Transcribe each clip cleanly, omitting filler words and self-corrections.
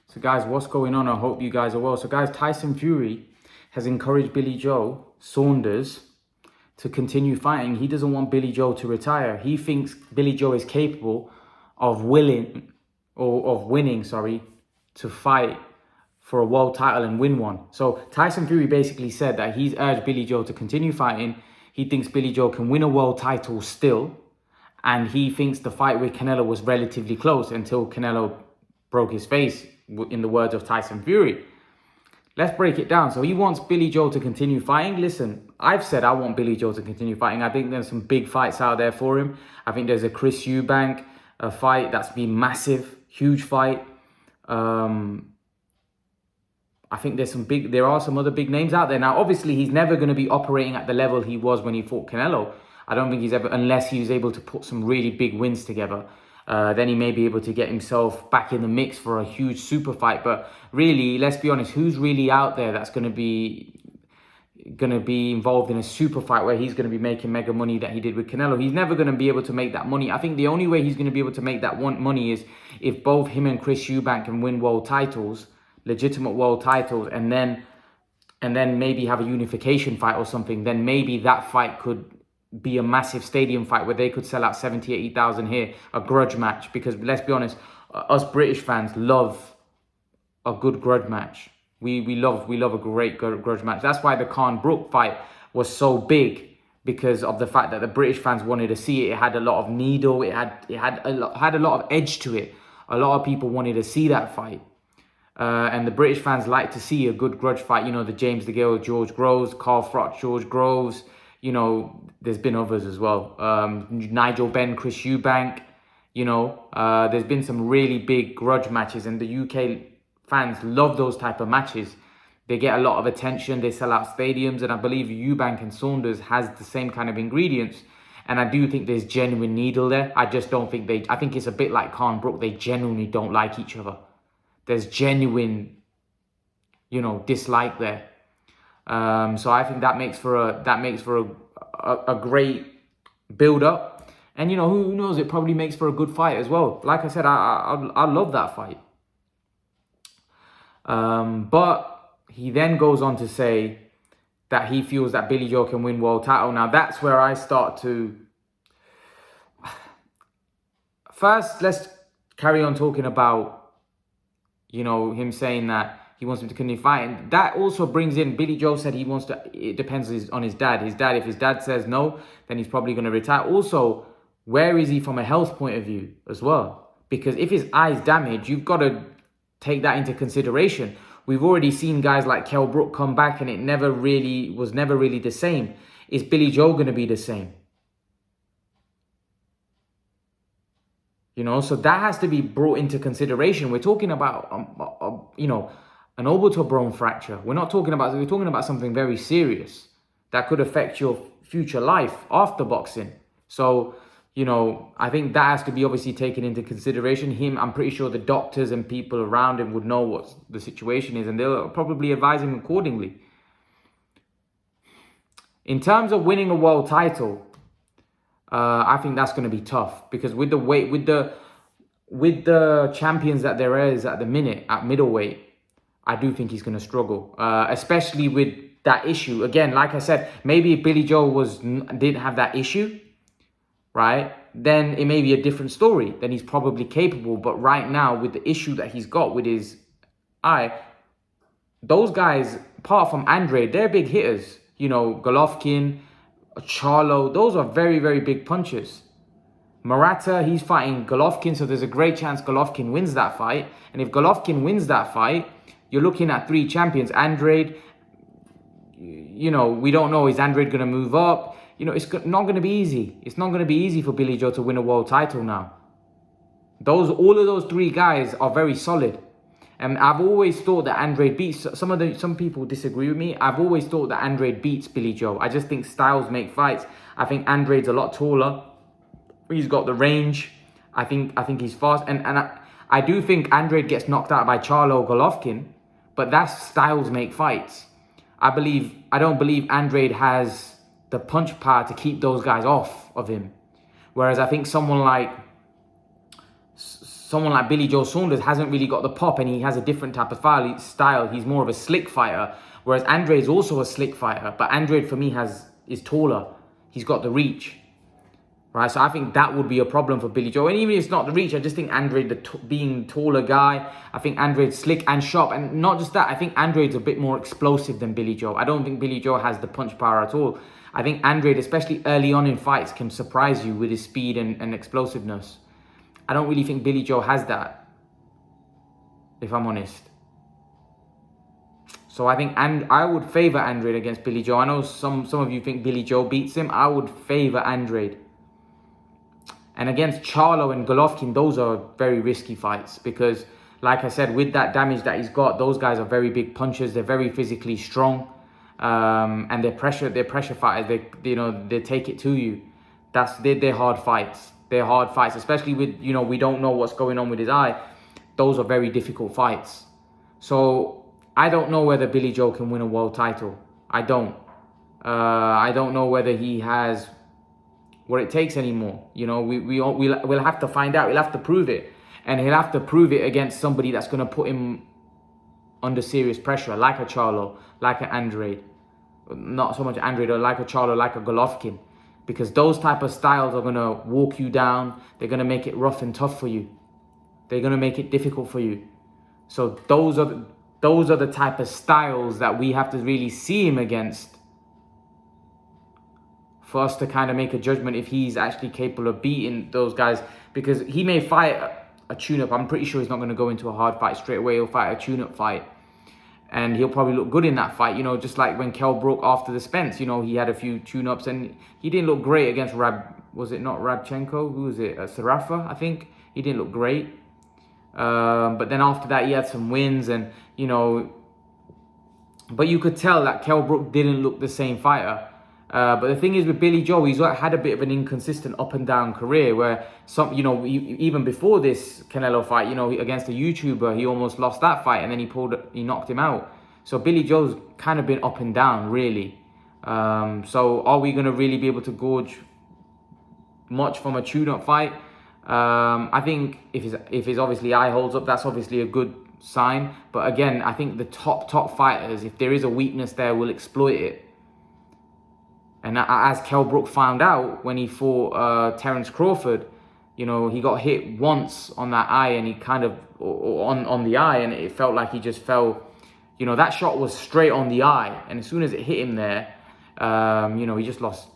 So guys, what's going on? I hope you guys are well. So guys, Tyson Fury has encouraged Billy Joe Saunders to continue fighting. He doesn't want Billy Joe to retire. He thinks Billy Joe is capable of winning, to fight for a world title and win one. So Tyson Fury basically said that he's urged Billy Joe to continue fighting. He thinks Billy Joe can win a world title still. And he thinks the fight with Canelo was relatively close until Canelo broke his face, in the words of Tyson Fury. Let's break it down. So he wants Billy Joe to continue fighting. Listen, I've said I want Billy Joe to continue fighting. I think there's some big fights out there for him. I think there's a Chris Eubank fight that's been massive, huge fight. I think there are some other big names out there. Now, obviously, he's never going to be operating at the level he was when he fought Canelo. I don't think he's ever, unless he was able to put some really big wins together. Then he may be able to get himself back in the mix for a huge super fight. But really, let's be honest, who's really out there that's going to be involved in a super fight where he's going to be making mega money that he did with Canelo? He's never going to be able to make that money. I think the only way he's going to be able to make that money is if both him and Chris Eubank can win world titles, legitimate world titles, and then maybe have a unification fight or something. Then maybe that fight could be a massive stadium fight where they could sell out 70, 80,000 here, a grudge match. Because let's be honest, us British fans love a good grudge match. We love a great grudge match. That's why the Khan Brook fight was so big, because of the fact that the British fans wanted to see it. It had a lot of needle. It had a lot of edge to it. A lot of people wanted to see that fight. And the British fans like to see a good grudge fight. You know, the James DeGale, George Groves, Carl Froch, George Groves. You know, there's been others as well. Nigel Benn, Chris Eubank. You know, there's been some really big grudge matches, and the UK fans love those type of matches. They get a lot of attention. They sell out stadiums, and I believe Eubank and Saunders has the same kind of ingredients. And I do think there's genuine needle there. I just don't think I think it's a bit like Khan Brook. They genuinely don't like each other. There's genuine, dislike there. So I think that makes for a great build up, and who knows, it probably makes for a good fight as well. Like I said, I love that fight. But he then goes on to say that he feels that Billy Joe can win world title. Now that's where I start to. First, let's carry on talking about him saying that he wants him to continue fighting. That also brings in, Billy Joe said he wants to, it depends on his dad. If his dad says no, then he's probably going to retire. Also, where is he from a health point of view as well? Because if his eye's damaged, you've got to take that into consideration. We've already seen guys like Kell Brook come back and it was never really the same. Is Billy Joe going to be the same? So that has to be brought into consideration. We're talking about, an orbital bone fracture. We're talking about something very serious that could affect your future life after boxing. So, I think that has to be obviously taken into consideration. I'm pretty sure the doctors and people around him would know what the situation is, and they'll probably advise him accordingly. In terms of winning a world title, I think that's going to be tough, because with the champions that there is at the minute at middleweight, I do think he's going to struggle, especially with that issue. Again, like I said, maybe if Billy Joe didn't have that issue, right, then it may be a different story. Then he's probably capable. But right now, with the issue that he's got with his eye, those guys, apart from Andre, they're big hitters. Golovkin, Charlo, those are very, very big punches. Murata, he's fighting Golovkin, so there's a great chance Golovkin wins that fight. And if Golovkin wins that fight, you're looking at 3 champions. Andrade, we don't know, is Andrade going to move up? It's not going to be easy. It's not going to be easy for Billy Joe to win a world title now. All of those 3 guys are very solid. And I've always thought that Andrade beats, some people disagree with me. I've always thought that Andrade beats Billy Joe. I just think styles make fights. I think Andrade's a lot taller. He's got the range. I think he's fast. And I do think Andrade gets knocked out by Charlo Golovkin, but that's styles make fights. I don't believe Andrade has the punch power to keep those guys off of him. Whereas I think someone like someone like Billy Joe Saunders hasn't really got the pop, and he has a different type of style. He's more of a slick fighter, whereas Andre is also a slick fighter. But Andre, for me, is taller. He's got the reach, right? So I think that would be a problem for Billy Joe. And even if it's not the reach, I just think Andre, being taller guy, I think Andre's slick and sharp. And not just that, I think Andre's a bit more explosive than Billy Joe. I don't think Billy Joe has the punch power at all. I think Andre, especially early on in fights, can surprise you with his speed and explosiveness. I don't really think Billy Joe has that, if I'm honest. So I think, and I would favor Andrade against Billy Joe. I know some of you think Billy Joe beats him. I would favor Andrade. And against Charlo and Golovkin, those are very risky fights because, like I said, with that damage that he's got, those guys are very big punchers. They're very physically strong, and they're pressure fighters. They take it to you. They're hard fights. They're hard fights, especially with, we don't know what's going on with his eye. Those are very difficult fights. So I don't know whether Billy Joe can win a world title. I don't. I don't know whether he has what it takes anymore. We'll have to find out. He'll have to prove it. And he'll have to prove it against somebody that's going to put him under serious pressure, like a Charlo, like an Andrade. Not so much Andrade, or like a Charlo, like a Golovkin. Because those type of styles are going to walk you down. They're going to make it rough and tough for you. They're going to make it difficult for you. So those are the type of styles that we have to really see him against for us to kind of make a judgment if he's actually capable of beating those guys. Because he may fight a tune-up. I'm pretty sure he's not going to go into a hard fight straight away. He'll fight a tune-up fight. And he'll probably look good in that fight, just like when Kell broke after the Spence, he had a few tune-ups and he didn't look great against was it not Rabchenko? Who was it? Sarafa, I think. He didn't look great. But then after that, he had some wins and, but you could tell that Kell Brook didn't look the same fighter. But the thing is with Billy Joe, he's had a bit of an inconsistent up and down career where even before this Canelo fight, against a YouTuber, he almost lost that fight and then he knocked him out. So Billy Joe's kind of been up and down, really. So are we going to really be able to gauge much from a tune-up fight? I think if his obviously eye holds up, that's obviously a good sign. But again, I think the top fighters, if there is a weakness there, will exploit it. And as Kell Brook found out when he fought Terence Crawford, he got hit once on that eye and he kind of, on the eye, and it felt like he just fell. That shot was straight on the eye. And as soon as it hit him there, he just lost.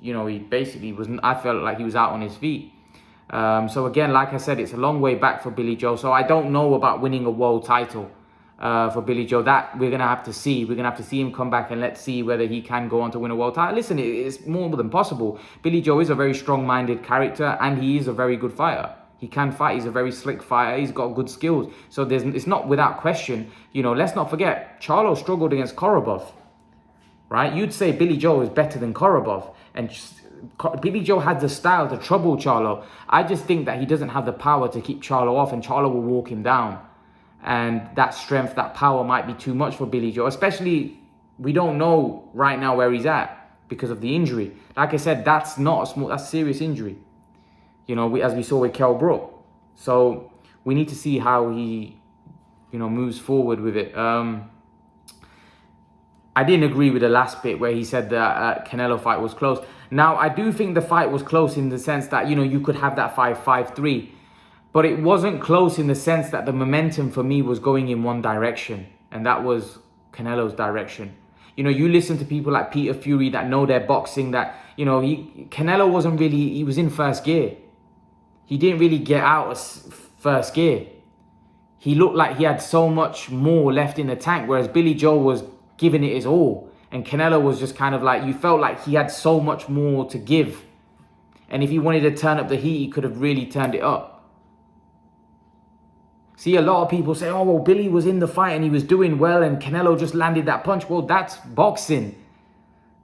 He basically I felt like he was out on his feet. So again, like I said, it's a long way back for Billy Joe. So I don't know about winning a world title for Billy Joe. That we're going to have to see. We're going to have to see him come back and let's see whether he can go on to win a world title. Listen, it's more than possible. Billy Joe is a very strong-minded character and he is a very good fighter. He can fight. He's a very slick fighter. He's got good skills. So it's not without question. Let's not forget, Charlo struggled against Korobov, right? You'd say Billy Joe is better than Korobov. And Billy Joe has the style to trouble Charlo. I just think that he doesn't have the power to keep Charlo off, and Charlo will walk him down. And that strength, that power might be too much for Billy Joe. Especially, we don't know right now where he's at because of the injury. Like I said, that's serious injury. As we saw with Kell Brook. So we need to see how he, moves forward with it. I didn't agree with the last bit where he said that Canelo fight was close. Now, I do think the fight was close in the sense that, you could have that fight 5-3. But it wasn't close in the sense that the momentum for me was going in one direction. And that was Canelo's direction. You listen to people like Peter Fury that know their boxing, that, Canelo wasn't really, he was in first gear. He didn't really get out of first gear. He looked like he had so much more left in the tank, whereas Billy Joe was giving it his all. And Canelo was just kind of like, you felt like he had so much more to give. And if he wanted to turn up the heat, he could have really turned it up. See, a lot of people say, oh, well, Billy was in the fight and he was doing well and Canelo just landed that punch. Well, that's boxing.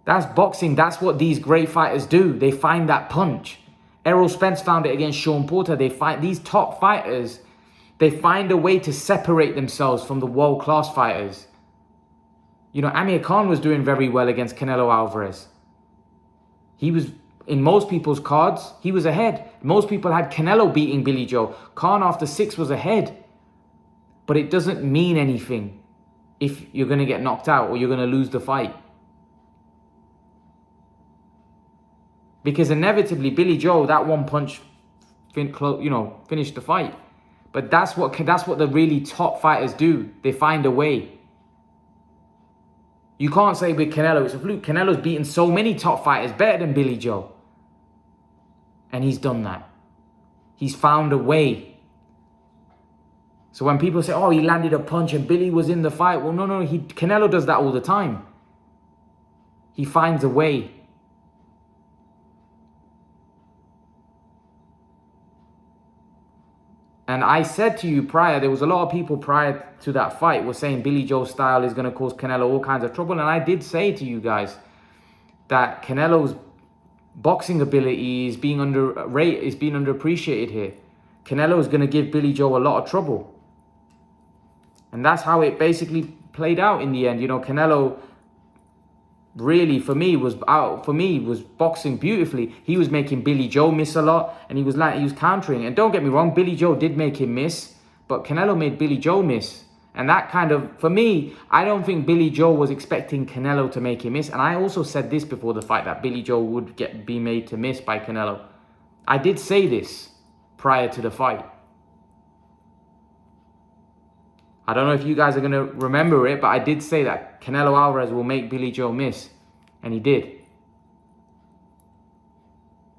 That's boxing. That's what these great fighters do. They find that punch. Errol Spence found it against Sean Porter. These top fighters, they find a way to separate themselves from the world-class fighters. Amir Khan was doing very well against Canelo Alvarez. He in most people's cards, he was ahead. Most people had Canelo beating Billy Joe. Khan after 6 was ahead. But it doesn't mean anything if you're going to get knocked out or you're going to lose the fight. Because inevitably, Billy Joe, that one punch, finished the fight. But that's what the really top fighters do. They find a way. You can't say with Canelo, it's a fluke. Canelo's beaten so many top fighters better than Billy Joe. And he's done that. He's found a way. So when people say, oh, he landed a punch and Billy was in the fight. Well, no. Canelo does that all the time. He finds a way. And I said to you prior, there was a lot of people prior to that fight were saying Billy Joe's style is going to cause Canelo all kinds of trouble. And I did say to you guys that Canelo's boxing ability is being underappreciated here. Canelo is going to give Billy Joe a lot of trouble. And that's how it basically played out in the end. Canelo really, for me, was boxing beautifully. He was making Billy Joe miss a lot, and he was countering. And don't get me wrong, Billy Joe did make him miss, but Canelo made Billy Joe miss. And that kind of, for me, I don't think Billy Joe was expecting Canelo to make him miss. And I also said this before the fight, that Billy Joe would be made to miss by Canelo. I did say this prior to the fight. I don't know if you guys are going to remember it, but I did say that Canelo Alvarez will make Billy Joe miss. And he did.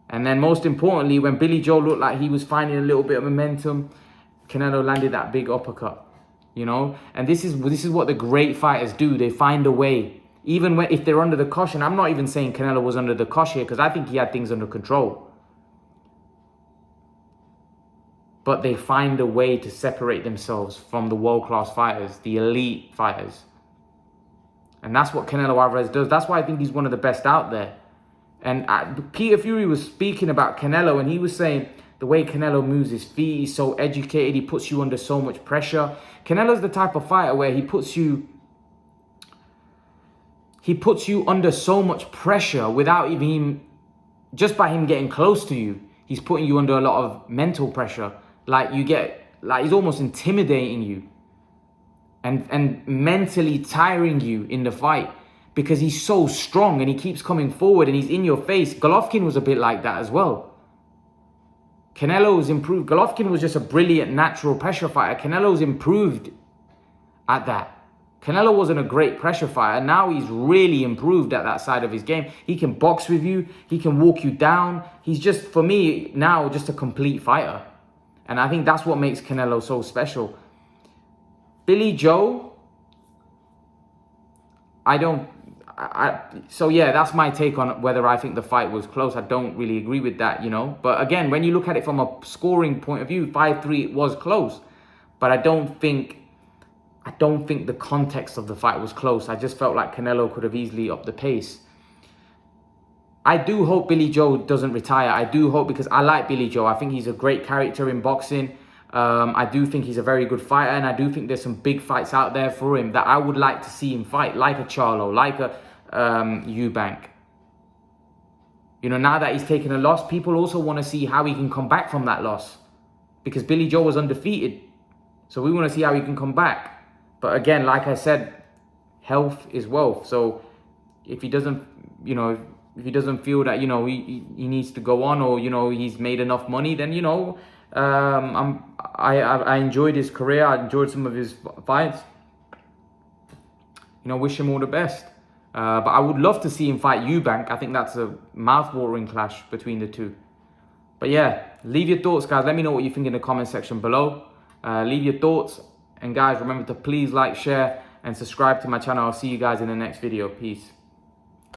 And then most importantly, when Billy Joe looked like he was finding a little bit of momentum, Canelo landed that big uppercut. And this is what the great fighters do. They find a way. Even if they're under the caution. I'm not even saying Canelo was under the caution here, because I think he had things under control. But they find a way to separate themselves from the world-class fighters, the elite fighters. And that's what Canelo Alvarez does. That's why I think he's one of the best out there. And Peter Fury was speaking about Canelo, and he was saying the way Canelo moves his feet, he's so educated, he puts you under so much pressure. Canelo's the type of fighter where he puts you under so much pressure without even just by him getting close to you. He's putting you under a lot of mental pressure. He's almost intimidating you and mentally tiring you in the fight because he's so strong and he keeps coming forward and he's in your face. Golovkin was a bit like that as well. Canelo's improved. Golovkin was just a brilliant natural pressure fighter. Canelo's improved at that. Canelo wasn't a great pressure fighter. Now he's really improved at that side of his game. He can box with you. He can walk you down. He's just, for me, now just a complete fighter. And I think that's what makes Canelo so special. Billy Joe, so yeah, that's my take on whether I think the fight was close. I don't really agree with that, But again, when you look at it from a scoring point of view, 5-3, it was close. But I don't think the context of the fight was close. I just felt like Canelo could have easily upped the pace. I do hope Billy Joe doesn't retire. I do hope, because I like Billy Joe. I think he's a great character in boxing. I do think he's a very good fighter, and I do think there's some big fights out there for him that I would like to see him fight, like a Charlo, like a Eubank. Now that he's taken a loss, people also want to see how he can come back from that loss, because Billy Joe was undefeated. So we want to see how he can come back. But again, like I said, health is wealth. So if he doesn't, if he doesn't feel that, he needs to go on, or, he's made enough money, then, I enjoyed his career. I enjoyed some of his fights. Wish him all the best. But I would love to see him fight Eubank. I think that's a mouth-watering clash between the two. But yeah, leave your thoughts, guys. Let me know what you think in the comment section below. Leave your thoughts. And guys, remember to please like, share, and subscribe to my channel. I'll see you guys in the next video. Peace.